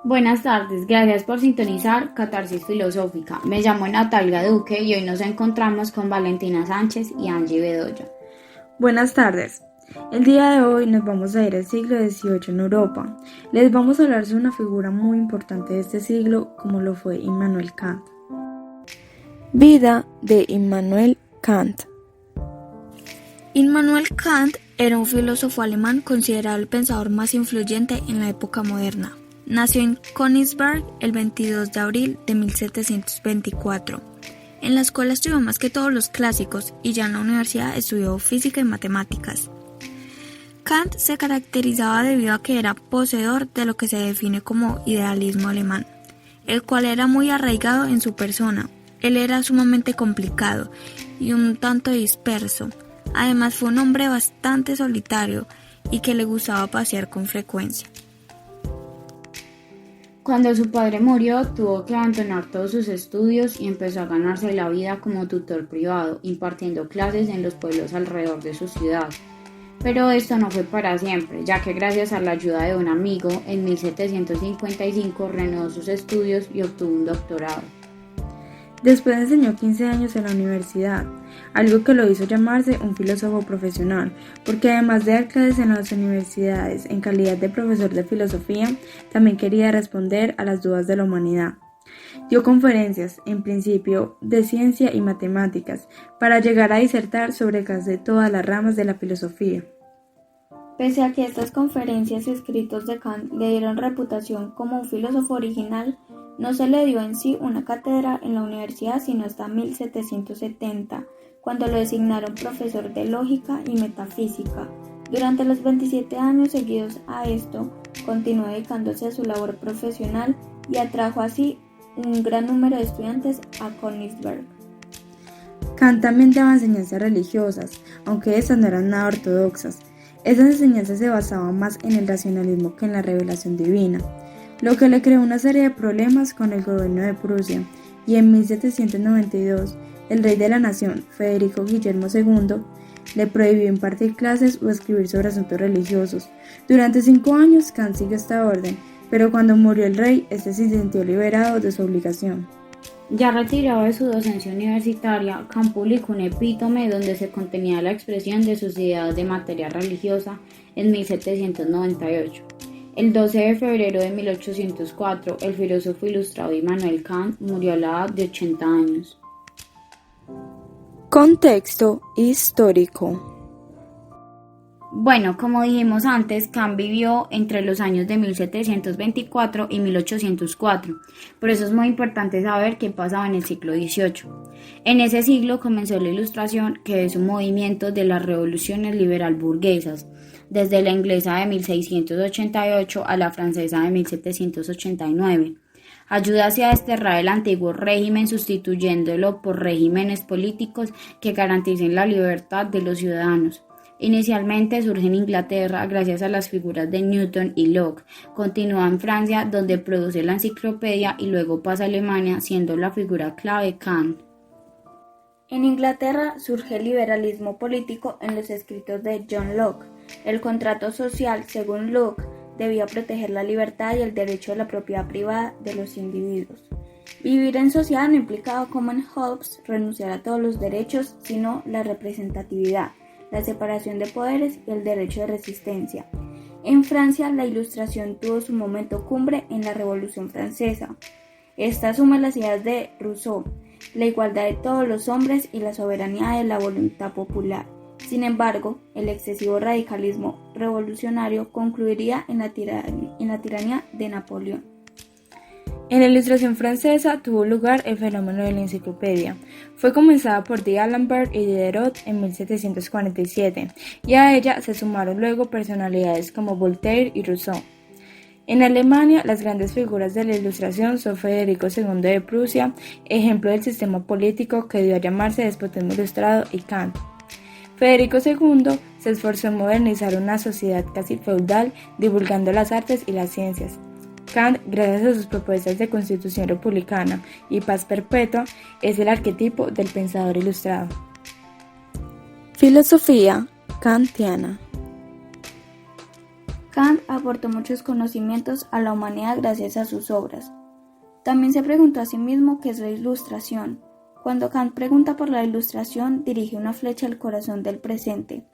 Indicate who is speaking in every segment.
Speaker 1: Buenas tardes, gracias por sintonizar Catarsis Filosófica. Me llamo Natalia Duque y hoy nos encontramos con Valentina Sánchez y Angie Bedoya.
Speaker 2: Buenas tardes. El día de hoy nos vamos a ir al siglo XVIII en Europa. Les vamos a hablar sobre una figura muy importante de este siglo como lo fue Immanuel Kant. Vida de Immanuel Kant.
Speaker 3: Immanuel Kant era un filósofo alemán considerado el pensador más influyente en la época moderna. Nació en Königsberg el 22 de abril de 1724. En la escuela estudió más que todos los clásicos y ya en la universidad estudió física y matemáticas. Kant se caracterizaba debido a que era poseedor de lo que se define como idealismo alemán, el cual era muy arraigado en su persona. Él era sumamente complicado y un tanto disperso. Además fue un hombre bastante solitario y que le gustaba pasear con frecuencia.
Speaker 1: Cuando su padre murió, tuvo que abandonar todos sus estudios y empezó a ganarse la vida como tutor privado, impartiendo clases en los pueblos alrededor de su ciudad. Pero esto no fue para siempre, ya que gracias a la ayuda de un amigo, en 1755 reanudó sus estudios y obtuvo un doctorado.
Speaker 2: Después enseñó 15 años en la universidad, algo que lo hizo llamarse un filósofo profesional, porque además de dar clases en las universidades en calidad de profesor de filosofía, también quería responder a las dudas de la humanidad. Dio conferencias, en principio, de ciencia y matemáticas, para llegar a disertar sobre casi todas las ramas de la filosofía.
Speaker 3: Pese a que estas conferencias y escritos de Kant le dieron reputación como un filósofo original, no se le dio en sí una cátedra en la universidad sino hasta 1770, cuando lo designaron profesor de lógica y metafísica. Durante los 27 años seguidos a esto, continuó dedicándose a su labor profesional y atrajo así un gran número de estudiantes a Königsberg.
Speaker 2: Kant también daba enseñanzas religiosas, aunque estas no eran nada ortodoxas. Esas enseñanzas se basaban más en el racionalismo que en la revelación divina, lo que le creó una serie de problemas con el gobierno de Prusia, y en 1792 el rey de la nación, Federico Guillermo II, le prohibió impartir clases o escribir sobre asuntos religiosos. Durante 5 años Kant siguió esta orden, pero cuando murió el rey, este se sintió liberado de su obligación.
Speaker 1: Ya retirado de su docencia universitaria, Kant publicó un epítome donde se contenía la expresión de sus ideas de materia religiosa en 1798. El 12 de febrero de 1804, el filósofo ilustrado Immanuel Kant murió a la edad de 80 años.
Speaker 2: Contexto histórico.
Speaker 1: Bueno, como dijimos antes, Kant vivió entre los años de 1724 y 1804, por eso es muy importante saber qué pasaba en el siglo XVIII. En ese siglo comenzó la Ilustración, que es un movimiento de las revoluciones liberal burguesas, desde la inglesa de 1688 a la francesa de 1789. Ayuda hacia desterrar el antiguo régimen sustituyéndolo por regímenes políticos que garanticen la libertad de los ciudadanos. Inicialmente surge en Inglaterra gracias a las figuras de Newton y Locke, continúa en Francia donde produce la enciclopedia y luego pasa a Alemania siendo la figura clave Kant.
Speaker 3: En Inglaterra surge el liberalismo político en los escritos de John Locke. El contrato social, según Locke, debía proteger la libertad y el derecho a la propiedad privada de los individuos. Vivir en sociedad no implicaba, como en Hobbes, renunciar a todos los derechos, sino la representatividad, la separación de poderes y el derecho de resistencia. En Francia, la Ilustración tuvo su momento cumbre en la Revolución Francesa. Esta asume las ideas de Rousseau, la igualdad de todos los hombres y la soberanía de la voluntad popular. Sin embargo, el excesivo radicalismo revolucionario concluiría en la tiranía de Napoleón.
Speaker 2: En la Ilustración francesa tuvo lugar el fenómeno de la enciclopedia. Fue comenzada por D'Alembert y Diderot en 1747, y a ella se sumaron luego personalidades como Voltaire y Rousseau. En Alemania, las grandes figuras de la Ilustración son Federico II de Prusia, ejemplo del sistema político que dio a llamarse despotismo ilustrado, y Kant. Federico II se esforzó en modernizar una sociedad casi feudal, divulgando las artes y las ciencias. Kant, gracias a sus propuestas de constitución republicana y paz perpetua, es el arquetipo del pensador ilustrado. Filosofía kantiana.
Speaker 3: Kant aportó muchos conocimientos a la humanidad gracias a sus obras. También se preguntó a sí mismo qué es la ilustración. Cuando Kant pregunta por la ilustración, dirige una flecha al corazón del presente,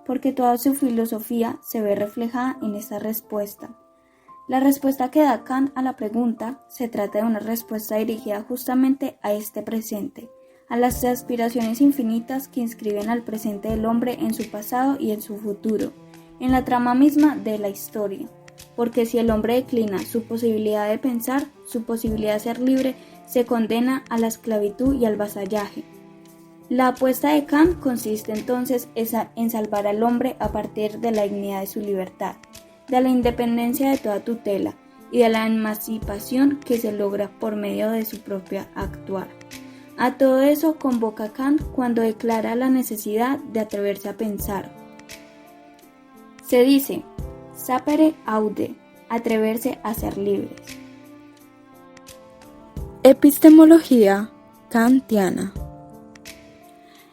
Speaker 3: porque toda su filosofía se ve reflejada en esta respuesta. La respuesta que da Kant a la pregunta se trata de una respuesta dirigida justamente a este presente, a las aspiraciones infinitas que inscriben al presente del hombre en su pasado y en su futuro, en la trama misma de la historia. Porque si el hombre declina su posibilidad de pensar, su posibilidad de ser libre, se condena a la esclavitud y al vasallaje. La apuesta de Kant consiste entonces en salvar al hombre a partir de la dignidad de su libertad, de la independencia de toda tutela y de la emancipación que se logra por medio de su propio actuar. A todo eso convoca Kant cuando declara la necesidad de atreverse a pensar. Se dice, sapere aude, atreverse a ser libres.
Speaker 2: Epistemología kantiana.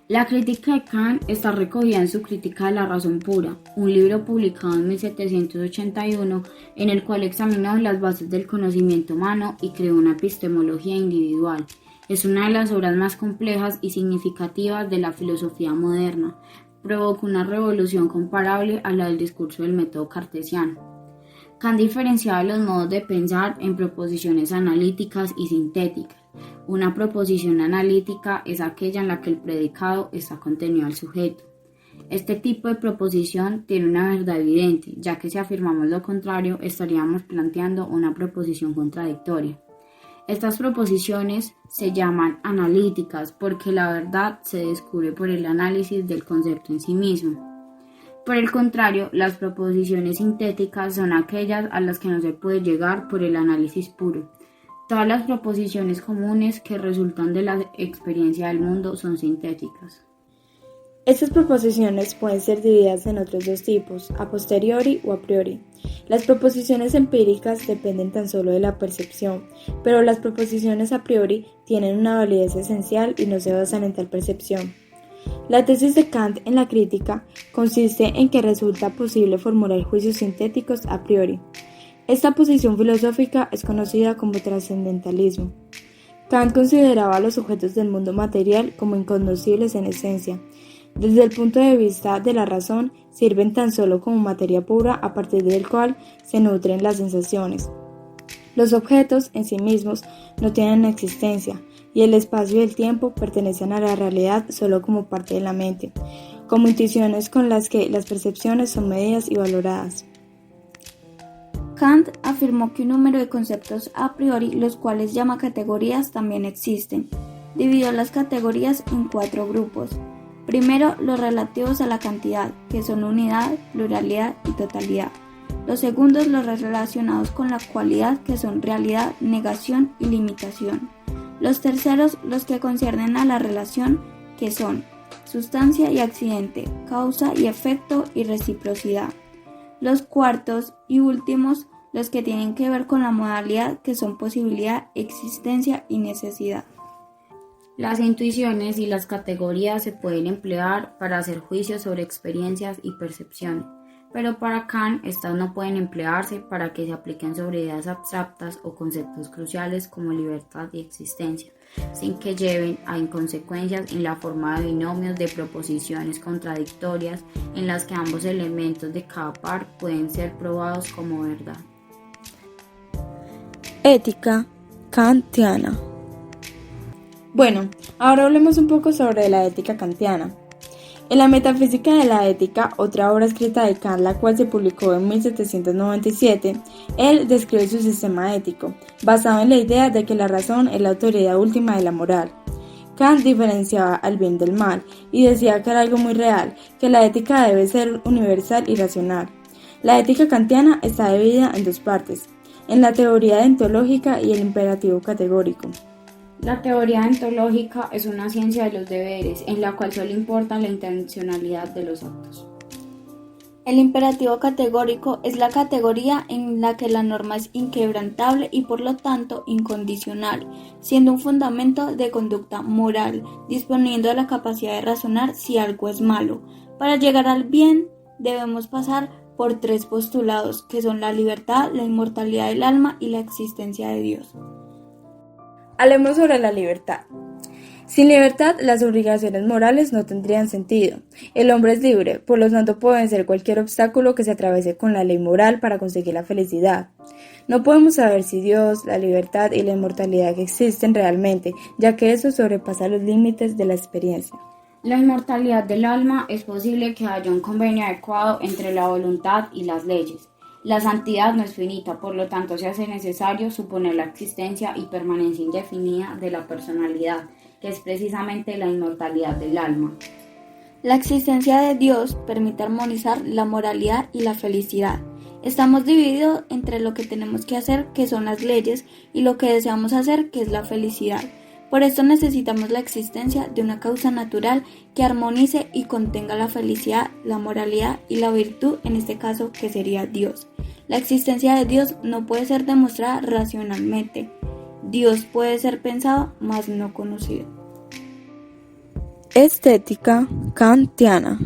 Speaker 1: La crítica de Kant está recogida en su Crítica de la razón pura, un libro publicado en 1781 en el cual examinó las bases del conocimiento humano y creó una epistemología individual. Es una de las obras más complejas y significativas de la filosofía moderna. Provocó una revolución comparable a la del discurso del método cartesiano. Kant diferenciaba los modos de pensar en proposiciones analíticas y sintéticas. Una proposición analítica es aquella en la que el predicado está contenido al sujeto. Este tipo de proposición tiene una verdad evidente, ya que si afirmamos lo contrario, estaríamos planteando una proposición contradictoria. Estas proposiciones se llaman analíticas porque la verdad se descubre por el análisis del concepto en sí mismo. Por el contrario, las proposiciones sintéticas son aquellas a las que no se puede llegar por el análisis puro. Todas las proposiciones comunes que resultan de la experiencia del mundo son sintéticas.
Speaker 2: Estas proposiciones pueden ser divididas en otros dos tipos, a posteriori o a priori. Las proposiciones empíricas dependen tan solo de la percepción, pero las proposiciones a priori tienen una validez esencial y no se basan en tal percepción. La tesis de Kant en la crítica consiste en que resulta posible formular juicios sintéticos a priori. Esta posición filosófica es conocida como trascendentalismo. Kant consideraba a los objetos del mundo material como incognoscibles en esencia. Desde el punto de vista de la razón, sirven tan solo como materia pura a partir del cual se nutren las sensaciones. Los objetos en sí mismos no tienen existencia, y el espacio y el tiempo pertenecen a la realidad solo como parte de la mente, como intuiciones con las que las percepciones son medidas y valoradas.
Speaker 3: Kant afirmó que un número de conceptos a priori, los cuales llama categorías, también existen. Dividió las categorías en 4 grupos. Primero, los relativos a la cantidad, que son unidad, pluralidad y totalidad. Los segundos, los relacionados con la cualidad, que son realidad, negación y limitación. Los terceros, los que conciernen a la relación, que son sustancia y accidente, causa y efecto y reciprocidad. Los cuartos y últimos, los que tienen que ver con la modalidad, que son posibilidad, existencia y necesidad.
Speaker 1: Las intuiciones y las categorías se pueden emplear para hacer juicios sobre experiencias y percepciones, pero para Kant estas no pueden emplearse para que se apliquen sobre ideas abstractas o conceptos cruciales como libertad y existencia, sin que lleven a inconsecuencias en la forma de binomios de proposiciones contradictorias en las que ambos elementos de cada par pueden ser probados como verdad.
Speaker 2: Ética kantiana. Bueno, ahora hablemos un poco sobre la ética kantiana. En la Metafísica de la Ética, otra obra escrita de Kant, la cual se publicó en 1797, él describe su sistema ético, basado en la idea de que la razón es la autoridad última de la moral. Kant diferenciaba al bien del mal y decía que era algo muy real, que la ética debe ser universal y racional. La ética kantiana está dividida en 2 partes, en la teoría deontológica y el imperativo categórico.
Speaker 1: La teoría deontológica es una ciencia de los deberes, en la cual solo importa la intencionalidad de los actos.
Speaker 3: El imperativo categórico es la categoría en la que la norma es inquebrantable y por lo tanto incondicional, siendo un fundamento de conducta moral, disponiendo de la capacidad de razonar si algo es malo. Para llegar al bien debemos pasar por tres postulados, que son la libertad, la inmortalidad del alma y la existencia de Dios.
Speaker 2: Hablemos sobre la libertad. Sin libertad, las obligaciones morales no tendrían sentido. El hombre es libre, por lo tanto puede vencer cualquier obstáculo que se atraviese con la ley moral para conseguir la felicidad. No podemos saber si Dios, la libertad y la inmortalidad existen realmente, ya que eso sobrepasa los límites de la experiencia.
Speaker 1: La inmortalidad del alma es posible que haya un convenio adecuado entre la voluntad y las leyes. La santidad no es finita, por lo tanto se hace necesario suponer la existencia y permanencia indefinida de la personalidad, que es precisamente la inmortalidad del alma.
Speaker 3: La existencia de Dios permite armonizar la moralidad y la felicidad. Estamos divididos entre lo que tenemos que hacer, que son las leyes, y lo que deseamos hacer, que es la felicidad. Por esto necesitamos la existencia de una causa natural que armonice y contenga la felicidad, la moralidad y la virtud, en este caso que sería Dios. La existencia de Dios no puede ser demostrada racionalmente. Dios puede ser pensado, mas no conocido.
Speaker 2: Estética kantiana.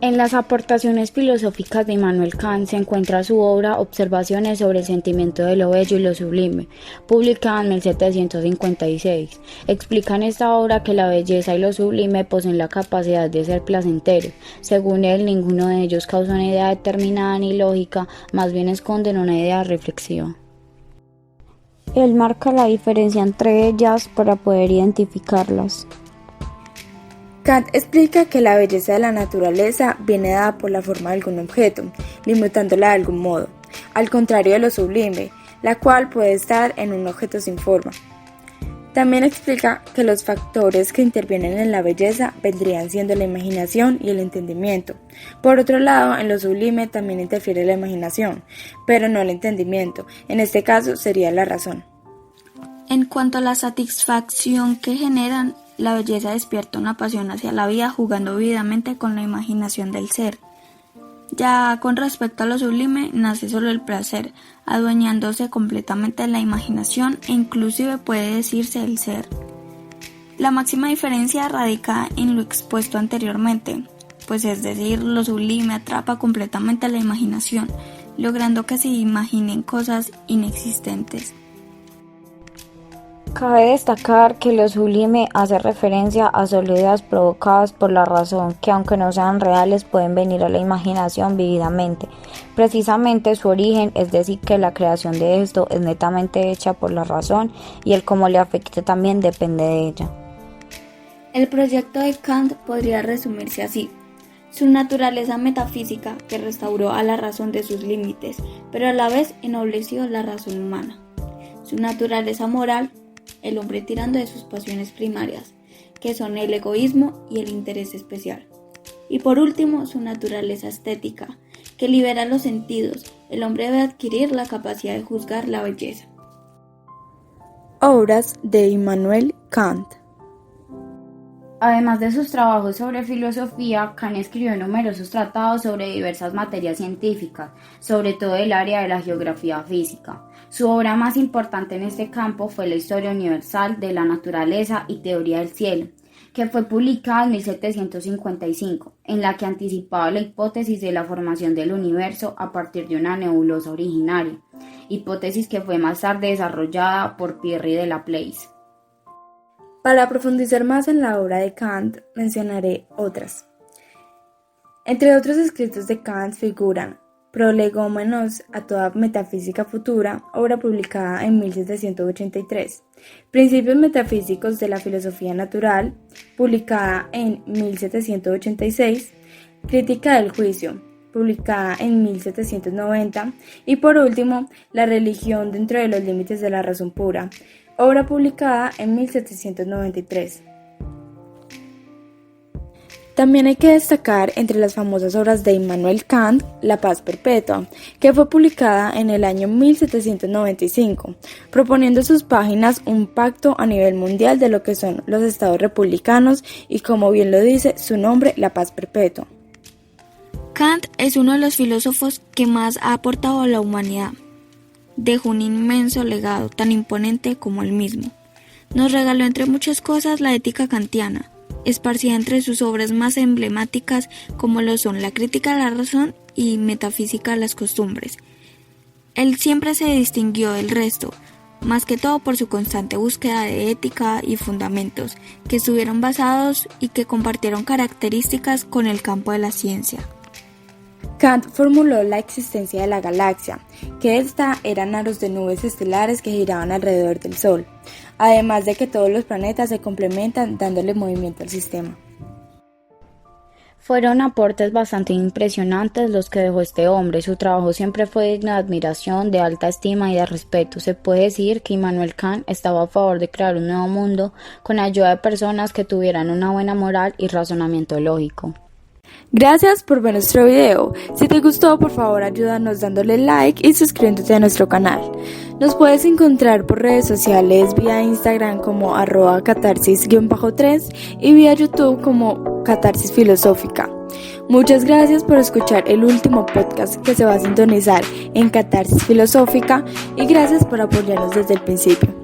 Speaker 1: En las aportaciones filosóficas de Immanuel Kant se encuentra su obra Observaciones sobre el sentimiento de lo bello y lo sublime, publicada en 1756. Explica en esta obra que la belleza y lo sublime poseen la capacidad de ser placentero. Según él, ninguno de ellos causa una idea determinada ni lógica, más bien esconden una idea reflexiva. Él marca la diferencia entre ellas para poder identificarlas.
Speaker 2: Kant explica que la belleza de la naturaleza viene dada por la forma de algún objeto, limitándola de algún modo, al contrario de lo sublime, la cual puede estar en un objeto sin forma. También explica que los factores que intervienen en la belleza vendrían siendo la imaginación y el entendimiento. Por otro lado, en lo sublime también interfiere la imaginación, pero no el entendimiento, en este caso sería la razón.
Speaker 3: En cuanto a la satisfacción que generan, la belleza despierta una pasión hacia la vida, jugando vividamente con la imaginación del ser. Ya con respecto a lo sublime, nace solo el placer, adueñándose completamente de la imaginación e inclusive puede decirse el ser. La máxima diferencia radica en lo expuesto anteriormente, pues es decir, lo sublime atrapa completamente la imaginación, logrando que se imaginen cosas inexistentes.
Speaker 1: Cabe destacar que lo sublime hace referencia a solo ideas provocadas por la razón, que aunque no sean reales pueden venir a la imaginación vívidamente. Precisamente su origen, es decir, que la creación de esto es netamente hecha por la razón y el cómo le afecte también depende de ella.
Speaker 3: El proyecto de Kant podría resumirse así: su naturaleza metafísica, que restauró a la razón de sus límites, pero a la vez ennobleció la razón humana. Su naturaleza moral, el hombre tirando de sus pasiones primarias, que son el egoísmo y el interés especial. Y por último, su naturaleza estética, que libera los sentidos. El hombre debe adquirir la capacidad de juzgar la belleza.
Speaker 2: Obras de Immanuel Kant.
Speaker 1: Además de sus trabajos sobre filosofía, Kant escribió numerosos tratados sobre diversas materias científicas, sobre todo el área de la geografía física. Su obra más importante en este campo fue la Historia Universal de la Naturaleza y Teoría del Cielo, que fue publicada en 1755, en la que anticipaba la hipótesis de la formación del universo a partir de una nebulosa originaria, hipótesis que fue más tarde desarrollada por Pierre de Laplace.
Speaker 2: Para profundizar más en la obra de Kant, mencionaré otras. Entre otros escritos de Kant figuran Prolegómenos a toda metafísica futura, obra publicada en 1783, Principios metafísicos de la filosofía natural, publicada en 1786, Crítica del juicio, publicada en 1790, y por último, La religión dentro de los límites de la razón pura, obra publicada en 1793. También hay que destacar entre las famosas obras de Immanuel Kant, La paz perpetua, que fue publicada en el año 1795, proponiendo en sus páginas un pacto a nivel mundial de lo que son los estados republicanos y, como bien lo dice su nombre, la paz perpetua.
Speaker 3: Kant es uno de los filósofos que más ha aportado a la humanidad. Dejó un inmenso legado, tan imponente como él mismo. Nos regaló entre muchas cosas la ética kantiana, esparcida entre sus obras más emblemáticas como lo son La crítica a la razón y Metafísica de las costumbres. Él siempre se distinguió del resto, más que todo por su constante búsqueda de ética y fundamentos, que estuvieron basados y que compartieron características con el campo de la ciencia.
Speaker 2: Kant formuló la existencia de la galaxia, que ésta eran aros de nubes estelares que giraban alrededor del Sol, además de que todos los planetas se complementan dándole movimiento al sistema.
Speaker 1: Fueron aportes bastante impresionantes los que dejó este hombre. Su trabajo siempre fue digno de admiración, de alta estima y de respeto. Se puede decir que Immanuel Kant estaba a favor de crear un nuevo mundo con ayuda de personas que tuvieran una buena moral y razonamiento lógico.
Speaker 2: Gracias por ver nuestro video. Si te gustó, por favor ayúdanos dándole like y suscribiéndote a nuestro canal. Nos puedes encontrar por redes sociales vía Instagram como @catarsis_3 y vía YouTube como Catarsis Filosófica. Muchas gracias por escuchar el último podcast que se va a sintonizar en Catarsis Filosófica y gracias por apoyarnos desde el principio.